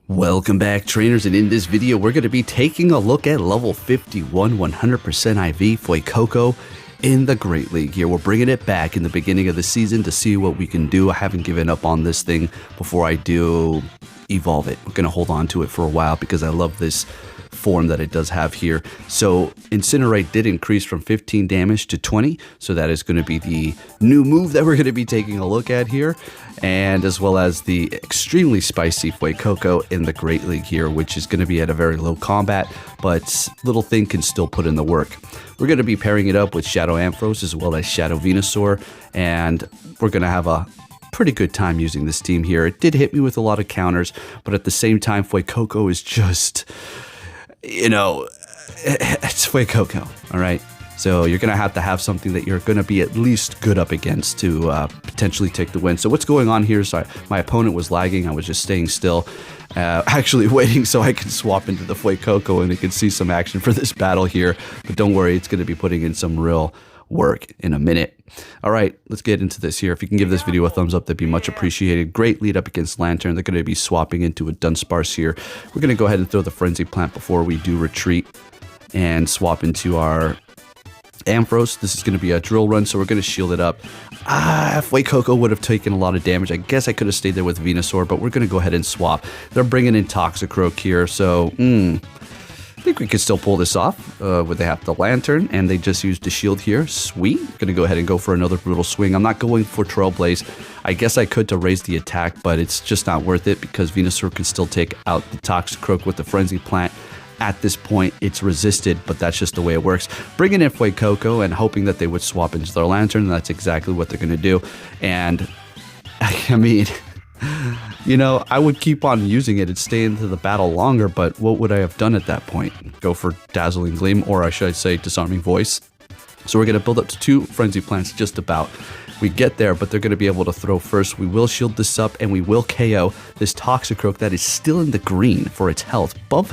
Welcome back, trainers, and in this video we're going to be taking a look at level 51 100% IV Fuecoco in the Great League here. We're bringing it back in the beginning of the season to see what we can do. I haven't given up on this thing before I do evolve it. We're going to hold on to it for a while because I love this form that it does have here. So Incinerate did increase from 15 damage to 20, so that is going to be the new move that we're going to be taking a look at here, and as well as the extremely spicy Fuecoco in the Great League here, which is going to be at a very low combat, but little thing can still put in the work. We're going to be pairing it up with Shadow Ampharos as well as Shadow Venusaur, and we're going to have a pretty good time using this team here. It did hit me with a lot of counters, but at the same time Fuecoco is just, you know, it's Fuecoco, all right? So you're going to have something that you're going to be at least good up against to potentially take the win. So what's going on here? Sorry, my opponent was lagging. I was just staying still, actually waiting so I can swap into the Fuecoco and you can see some action for this battle here. But don't worry, it's going to be putting in some real work in a minute. All right, let's get into this here. If you can give this video a thumbs up, that'd be much appreciated. Great lead up against Lantern. They're going to be swapping into a Dunsparce here. We're going to go ahead and throw the Frenzy Plant before we do retreat and swap into our Ampharos. This is going to be a drill run, so we're going to shield it up. Fuecoco would have taken a lot of damage. I guess I could have stayed there with Venusaur, but we're going to go ahead and swap. They're bringing in Toxicroak here, so I think we could still pull this off. Would they have the Lantern, and they just used the shield here. Sweet. Going to go ahead and go for another Brutal Swing. I'm not going for Trailblaze. I guess I could to raise the attack, but it's just not worth it because Venusaur can still take out the Toxicroak with the Frenzy Plant. At this point, it's resisted, but that's just the way it works. Bringing in Fuecoco and hoping that they would swap into their Lantern, and that's exactly what they're going to do. And, I mean, you know, I would keep on using it and stay into the battle longer, but what would I have done at that point? Go for Dazzling Gleam, or I should say Disarming Voice. So we're going to build up to 2 Frenzy Plants just about. We get there, but they're going to be able to throw first. We will shield this up, and we will KO this Toxicroak that is still in the green for its health, above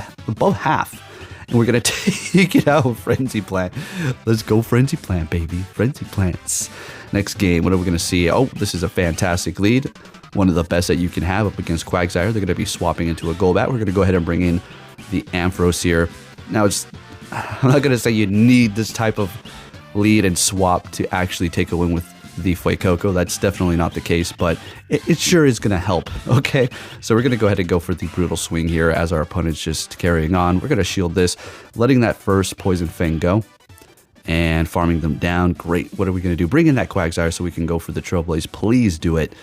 half. And we're going to take it out with Frenzy Plant. Let's go Frenzy Plant, baby. Frenzy Plants. Next game, what are we going to see? Oh, this is a fantastic lead. One of the best that you can have up against Quagsire. They're going to be swapping into a Golbat. We're going to go ahead and bring in the Ampharos here. Now, I'm not going to say you need this type of lead and swap to actually take a win with the Fuecoco. That's definitely not the case, but it sure is going to help, okay? So we're going to go ahead and go for the Brutal Swing here as our opponent's just carrying on. We're going to shield this, letting that first Poison Fang go and farming them down. Great. What are we going to do? Bring in that Quagsire so we can go for the Trailblaze. Please do it.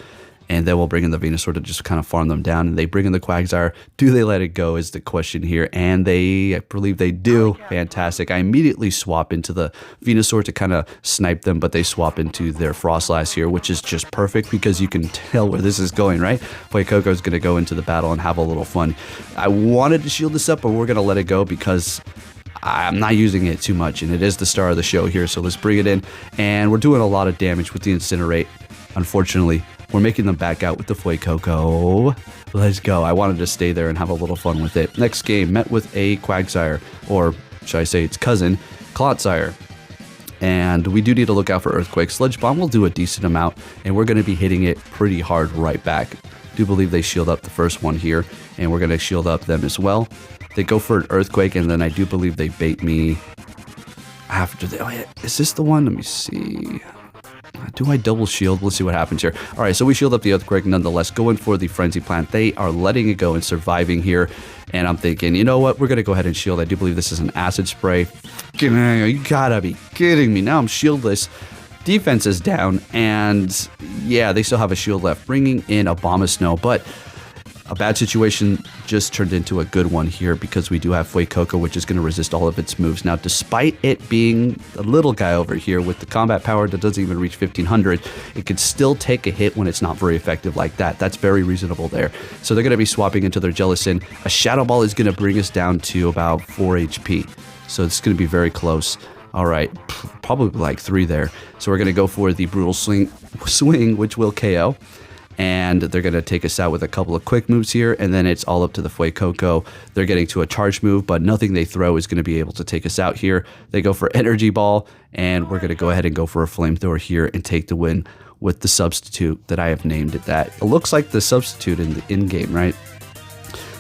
And then we'll bring in the Venusaur to just kind of farm them down. And they bring in the Quagsire. Do they let it go is the question here. And I believe they do. Fantastic. I immediately swap into the Venusaur to kind of snipe them, but they swap into their Frostlass here, which is just perfect because you can tell where this is going, right? Fuecoco is going to go into the battle and have a little fun. I wanted to shield this up, but we're going to let it go because I'm not using it too much, and it is the star of the show here, so let's bring it in. And we're doing a lot of damage with the Incinerate. Unfortunately, we're making them back out with the Fuecoco. Let's go. I wanted to stay there and have a little fun with it. Next game, met with a Quagsire, or should I say its cousin, Clotsire. And we do need to look out for Earthquake. Sludge Bomb will do a decent amount, and we're going to be hitting it pretty hard right back. I do believe they shield up the first one here, and we're going to shield up them as well. They go for an Earthquake, and then I do believe they bait me after they... Oh, yeah. Is this the one? Let me see. Do I double shield? Let's see what happens here. All right, so we shield up the Earthquake nonetheless, going for the Frenzy Plant. They are letting it go and surviving here, and I'm thinking, you know what? We're going to go ahead and shield. I do believe this is an Acid Spray. You gotta be kidding me. Now I'm shieldless. Defense is down, and yeah, they still have a shield left, bringing in Abomasnow, but a bad situation just turned into a good one here because we do have Fuecoco, which is going to resist all of its moves. Now, despite it being a little guy over here with the combat power that doesn't even reach 1500, it could still take a hit when it's not very effective like that. That's very reasonable there. So they're going to be swapping into their Jellicent. A Shadow Ball is going to bring us down to about 4 HP. So it's going to be very close. All right, probably like 3 there. So we're going to go for the Brutal Swing, which will KO. And they're going to take us out with a couple of quick moves here, and then it's all up to the Fuecoco. They're getting to a charge move, but nothing they throw is going to be able to take us out here. They go for Energy Ball, and we're going to go ahead and go for a Flamethrower here and take the win with the substitute that I have named it that. It looks like the substitute in the in-game, right?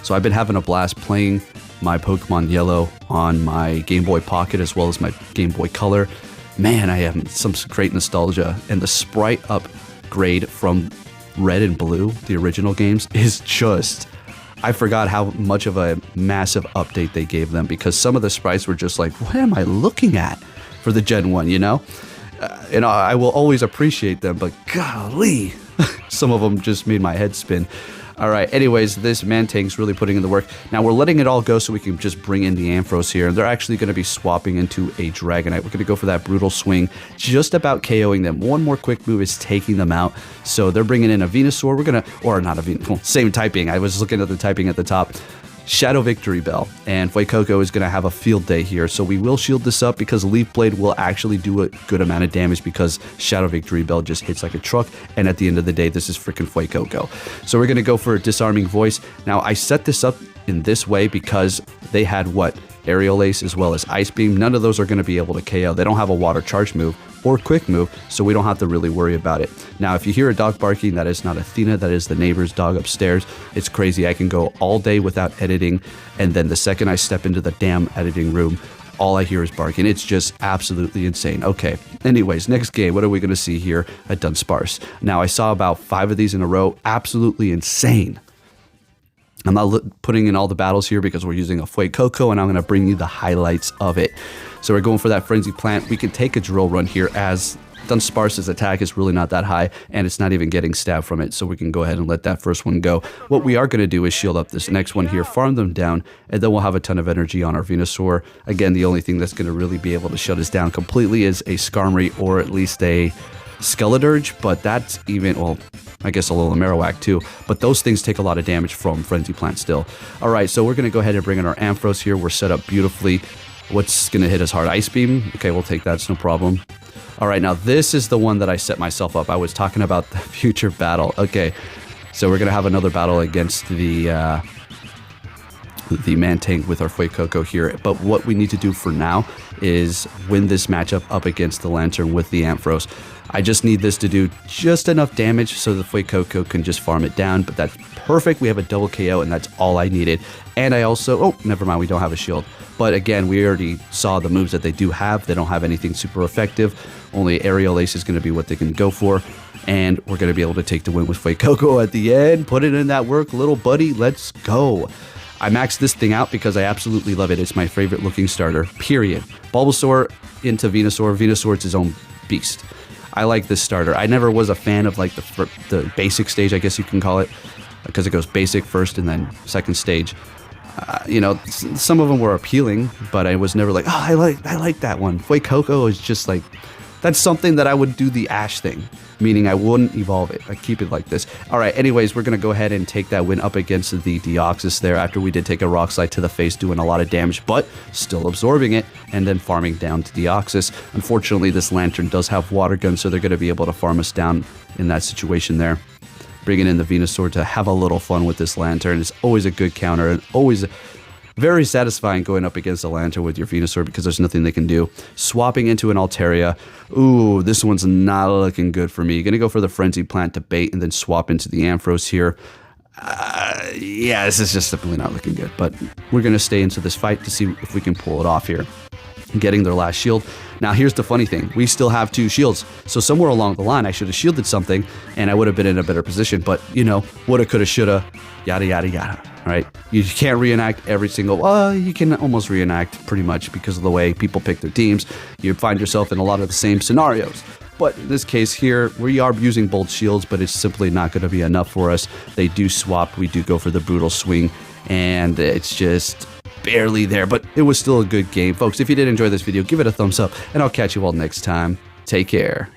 So I've been having a blast playing my Pokemon Yellow on my Game Boy Pocket as well as my Game Boy Color. Man, I have some great nostalgia, and the sprite upgrade from Red and Blue, the original games, is just... I forgot how much of a massive update they gave them, because some of the sprites were just like, what am I looking at for the Gen 1, you know? And I will always appreciate them, but golly, some of them just made my head spin. All right, anyways, this Mantank's really putting in the work. Now, we're letting it all go so we can just bring in the Ampharos here. They're actually going to be swapping into a Dragonite. We're going to go for that Brutal Swing, just about KOing them. One more quick move is taking them out. So they're bringing in a Venusaur. We're going to, or not a Venusaur, well, same typing. I was looking at the typing at the top. Shadow Victory Bell, and Fuecoco is going to have a field day here, so we will shield this up because Leaf Blade will actually do a good amount of damage because Shadow Victory Bell just hits like a truck, and at the end of the day, this is freaking Fuecoco. So we're going to go for a Disarming Voice. Now, I set this up in this way because they had Aerial Ace as well as Ice Beam. None of those are going to be able to KO. They don't have a Water Charge move or Quick move, so we don't have to really worry about it. Now, if you hear a dog barking, that is not Athena, that is the neighbor's dog upstairs. It's crazy. I can go all day without editing, and then the second I step into the damn editing room, all I hear is barking. It's just absolutely insane. Okay, anyways, next game, what are we going to see here at Dunsparce? Now, I saw about 5 of these in a row. Absolutely insane. I'm not putting in all the battles here because we're using a Fuecoco, and I'm going to bring you the highlights of it. So we're going for that Frenzy Plant. We can take a Drill Run here as Dunsparce's attack is really not that high, and it's not even getting stabbed from it, so we can go ahead and let that first one go. What we are going to do is shield up this next one here, farm them down, and then we'll have a ton of energy on our Venusaur. Again, the only thing that's going to really be able to shut us down completely is a Skarmory or at least a Skeledirge, but that's even, well, I guess a little Marowak too, but those things take a lot of damage from Frenzy Plant still. All right, so we're going to go ahead and bring in our Ampharos here. We're set up beautifully. What's going to hit us hard? Ice Beam? Okay, we'll take that. It's no problem. All right, now this is the one that I set myself up. I was talking about the future battle. Okay, so we're going to have another battle against the Mantank with our Fuecoco here. But what we need to do for now is win this matchup up against the Lantern with the Ampharos. I just need this to do just enough damage so the Fuecoco can just farm it down, but that's perfect. We have a double KO, and that's all I needed. And I also, oh, never mind, we don't have a shield. But again, we already saw the moves that they do have. They don't have anything super effective. Only Aerial Ace is going to be what they can go for. And we're going to be able to take the win with Fuecoco at the end. Put it in that work, little buddy. Let's go. I maxed this thing out because I absolutely love it. It's my favorite looking starter, period. Bulbasaur into Venusaur. Venusaur's its own beast. I like this starter. I never was a fan of like the basic stage, I guess you can call it, because it goes basic first and then second stage. You know, some of them were appealing, but I was never like, oh, I like that one. Fuecoco is just like, that's something that I would do the Ash thing, meaning I wouldn't evolve it. I keep it like this. All right, anyways, we're going to go ahead and take that win up against the Deoxys there after we did take a Rock Slide to the face, doing a lot of damage, but still absorbing it and then farming down to Deoxys. Unfortunately, this Lantern does have Water Gun, so they're going to be able to farm us down in that situation there. Bringing in the Venusaur to have a little fun with this Lantern is always a good counter, and always very satisfying going up against a Lantern with your Venusaur because there's nothing they can do. Swapping into an Altaria. Ooh, this one's not looking good for me. Gonna go for the Frenzy Plant to bait and then swap into the Ampharos here. Yeah, this is just simply not looking good, but we're gonna stay into this fight to see if we can pull it off here. Getting their last shield. Now, here's the funny thing. We still have 2 shields. So somewhere along the line, I should have shielded something, and I would have been in a better position. But, you know, woulda, coulda, shoulda, yada, yada, yada. All right? You can't reenact every single... Well, you can almost reenact pretty much because of the way people pick their teams. You find yourself in a lot of the same scenarios. But in this case here, we are using both shields, but it's simply not going to be enough for us. They do swap. We do go for the Brutal Swing, and it's just... barely there, but it was still a good game. Folks, if you did enjoy this video, give it a thumbs up, and I'll catch you all next time. Take care.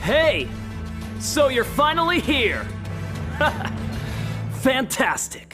Hey! So you're finally here! Fantastic!